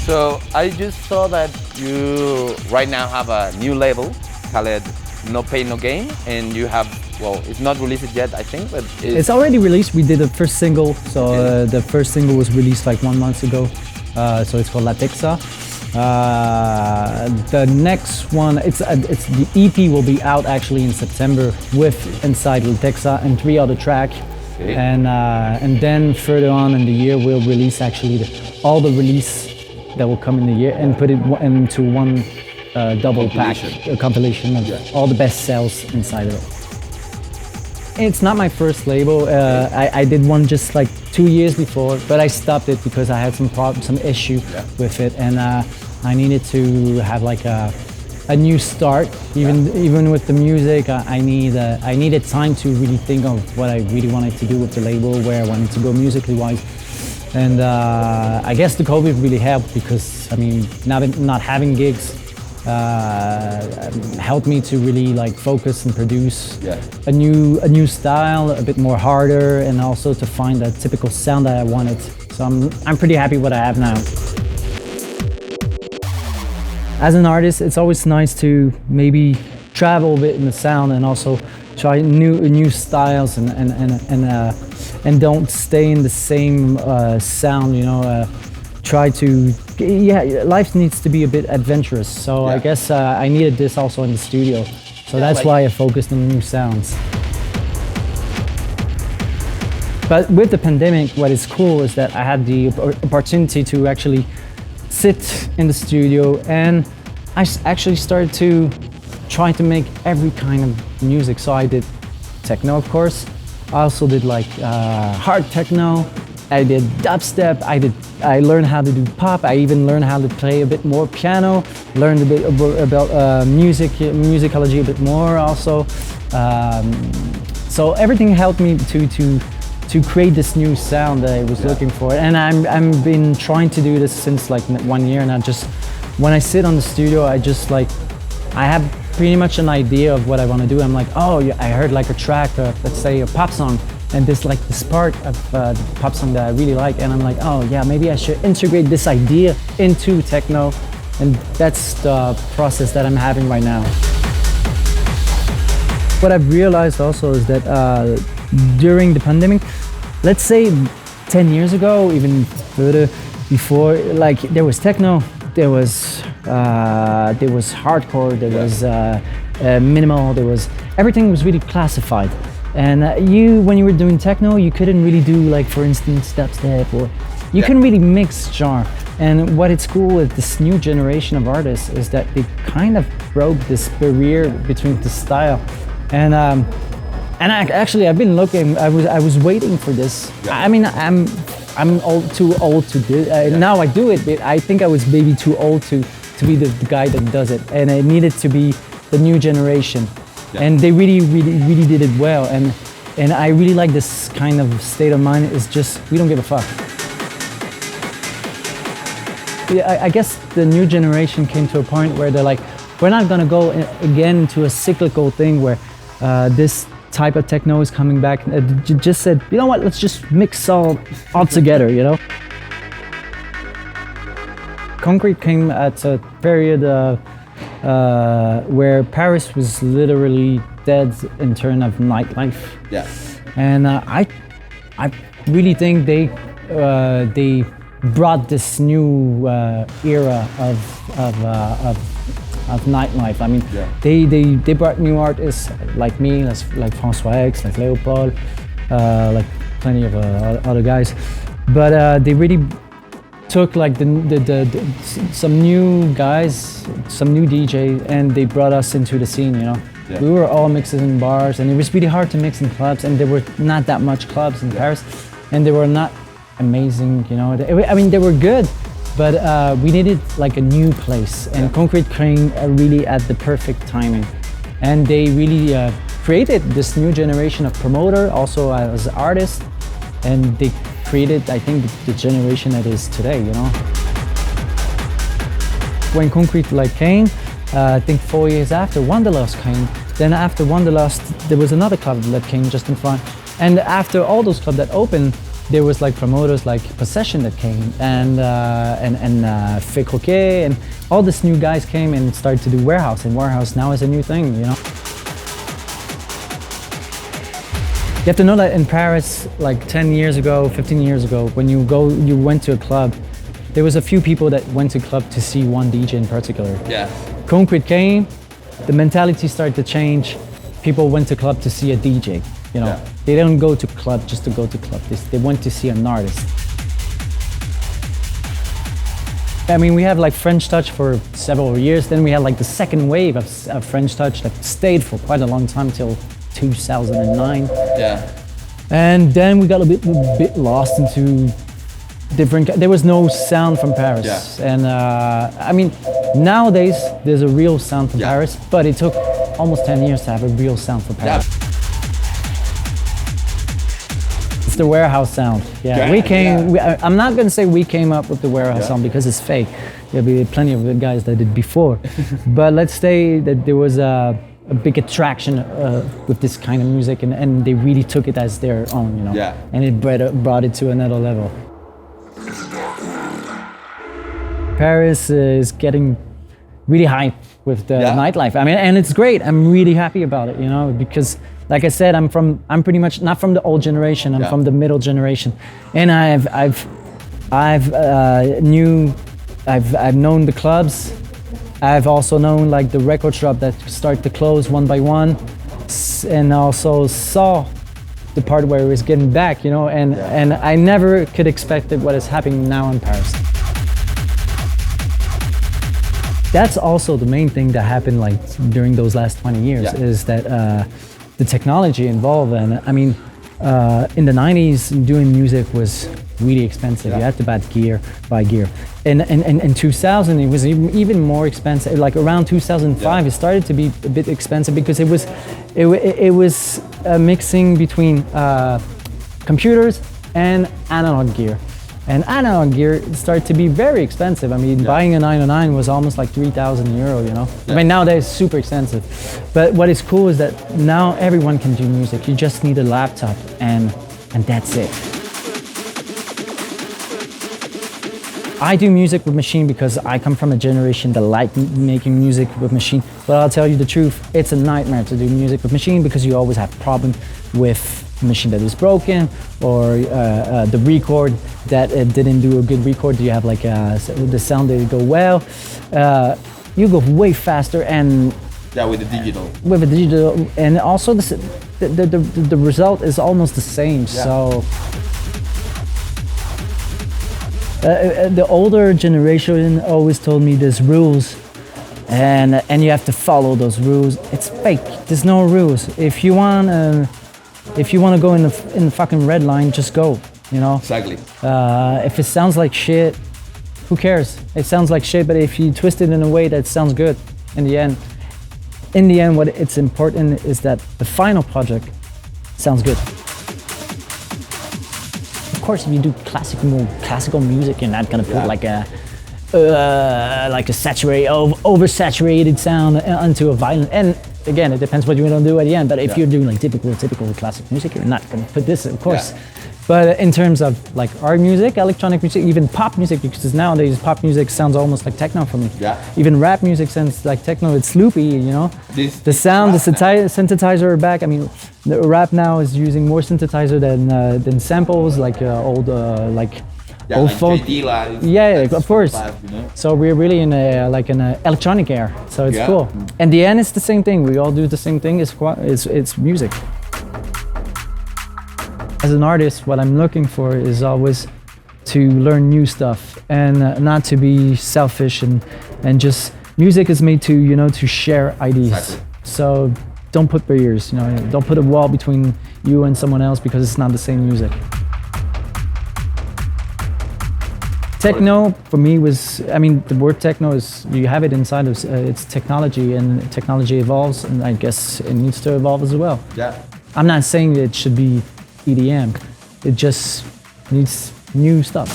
So I just saw that you right now have a new label called No Pain No Gain, and you have, well, it's not released yet, I think, but it's already released. We did the first single, so the first single was released like 1 month ago. So it's called La Texa. The next one, it's the EP will be out actually in September with inside La Texa and 3 other tracks. Okay. And then further on in the year we'll release actually all the release that will come in the year and put it into one double pack, a compilation of all the best sells inside of it. It's not my first label. I did one just like 2 years before, but I stopped it because I had some issue with it, and I needed to have like a new start. Even with the music, I needed time to really think of what I really wanted to do with the label, where I wanted to go musically wise. And I guess the COVID really helped because I mean, not having gigs helped me to really like focus and produce a new style, a bit more harder, and also to find that typical sound that I wanted. So I'm pretty happy what I have now. As an artist, it's always nice to maybe travel a bit in the sound and also try new styles and don't stay in the same sound. You know, try to life needs to be a bit adventurous. So I guess I needed this also in the studio. So that's why I focused on new sounds. But with the pandemic, what is cool is that I had the opportunity to actually sit in the studio, and I actually started to try to make every kind of music. So I did techno, of course. I also did like hard techno. I did dubstep. I learned how to do pop. I even learned how to play a bit more piano. Learned a bit about musicology a bit more also. So everything helped me to create this new sound that I was looking for. And I'm been trying to do this since like 1 year, and when I sit on the studio, I have pretty much an idea of what I want to do. I'm like, oh, yeah, I heard like a track, let's say a pop song, and this part of the pop song that I really like, and I'm like, oh yeah, maybe I should integrate this idea into techno, and that's the process that I'm having right now. What I've realized also is that during the pandemic, let's say 10 years ago, even further before, like there was techno, there was hardcore, there was minimal, everything was really classified. And when you were doing techno, you couldn't really do like, for instance, dubstep, or you couldn't really mix genre. And what is cool with this new generation of artists is that they kind of broke this barrier between the style. And I've been looking. I was waiting for this. I mean, I'm too old to do it. Now I do it, but I think I was maybe too old to be the guy that does it. And it needed to be the new generation. And they really did it well. And I really like this kind of state of mind. It's just, we don't give a fuck. I guess the new generation came to a point where they're like, we're not gonna go again to a cyclical thing where this type of techno is coming back. Just said, you know what, let's just mix all together, you know? Concrete came at a period where Paris was literally dead in terms of nightlife. Yeah. And I really think they brought this new era of nightlife. I mean, they brought new artists like me, like François X, like Léopold, like plenty of other guys. But they really took like some new guys, some new DJs, and they brought us into the scene, you know. Yeah. We were all mixing in bars, and it was really hard to mix in clubs, and there were not that much clubs in Paris, and they were not amazing, you know. I mean, they were good, but we needed like a new place, and Concrete came really at the perfect timing. And they really created this new generation of promoter, also as artists, and they created, I think, the generation that is today, you know. When Concrete came, I think 4 years after, Wanderlust came. Then after Wanderlust, there was another club that came just in front. And after all those clubs that opened, there was like promoters like Possession that came, and Fait Croquet, and all these new guys came and started to do Warehouse, and Warehouse now is a new thing, you know. You have to know that in Paris, like 10 years ago, 15 years ago, when you went to a club, there was a few people that went to club to see one DJ in particular. Yeah. Concrete came, the mentality started to change. People went to club to see a DJ, you know. Yeah. They don't go to club just to go to club. They went to see an artist. I mean, we have like French touch for several years. Then we had like the second wave of French touch that stayed for quite a long time till 2009. Yeah. And then we got a bit lost into different. There was no sound from Paris. Yeah. And I mean, nowadays there's a real sound from Paris, but it took almost 10 years to have a real sound from Paris. Yeah. It's the Warehouse sound. Yeah, we came. I'm not gonna say we came up with the Warehouse sound because it's fake. There'll be plenty of good guys that did before, but let's say that there was a big attraction with this kind of music, and they really took it as their own, you know. Yeah. And it brought it to another level. Paris is getting really hype with the nightlife. I mean, and it's great. I'm really happy about it, you know, because like I said, I'm pretty much not from the old generation. I'm from the middle generation, and I've known the clubs. I've also known like the record shop that start to close one by one, and also saw the part where it was getting back, you know, and I never could expect what is happening now in Paris. That's also the main thing that happened like during those last 20 years is that the technology involved. And I mean, in the 90s, doing music was really expensive. You had to buy gear. And in 2000, it was even more expensive. Like around 2005, it started to be a bit expensive because it was a mixing between computers and analog gear. And analog gear started to be very expensive. I mean, buying a 909 was almost like 3,000 euro, you know? I mean, nowadays it's super expensive. But what is cool is that now everyone can do music. You just need a laptop and that's it. I do music with machine because I come from a generation that liked making music with machine. But I'll tell you the truth, it's a nightmare to do music with machine because you always have problem with machine that is broken, or the record that didn't do a good record. You have like the sound didn't go well. You go way faster, and with the digital. With the digital, and also the result is almost the same. So the older generation always told me there's rules, and you have to follow those rules. It's fake. There's no rules. If you want to go in the fucking red line, just go, you know? Exactly. If it sounds like shit, who cares? It sounds like shit, but if you twist it in a way that sounds good, in the end, what it's important is that the final project sounds good. Of course, if you do classical music, you're not gonna put like a oversaturated sound onto a violin. And again, it depends what you want to do at the end. But if you're doing like typical classic music, you're not going to put this, of course. But in terms of like art music, electronic music, even pop music, because nowadays pop music sounds almost like techno for me. Even rap music sounds like techno. It's loopy, you know. The sound, the synthesizer are back. I mean, the rap now is using more synthesizer than samples, like old old folk. Of course. You know? So we're really in an electronic era. So it's cool. And the end, it's the same thing. We all do the same thing. It's music. As an artist, what I'm looking for is always to learn new stuff and not to be selfish and just music is made to share ideas. Exactly. So don't put barriers. Don't put a wall between you and someone else because it's not the same music. Techno for me was, the word techno is, you have it inside of it's technology, and technology evolves, and I guess it needs to evolve as well. I'm not saying that it should be EDM, it just needs new stuff.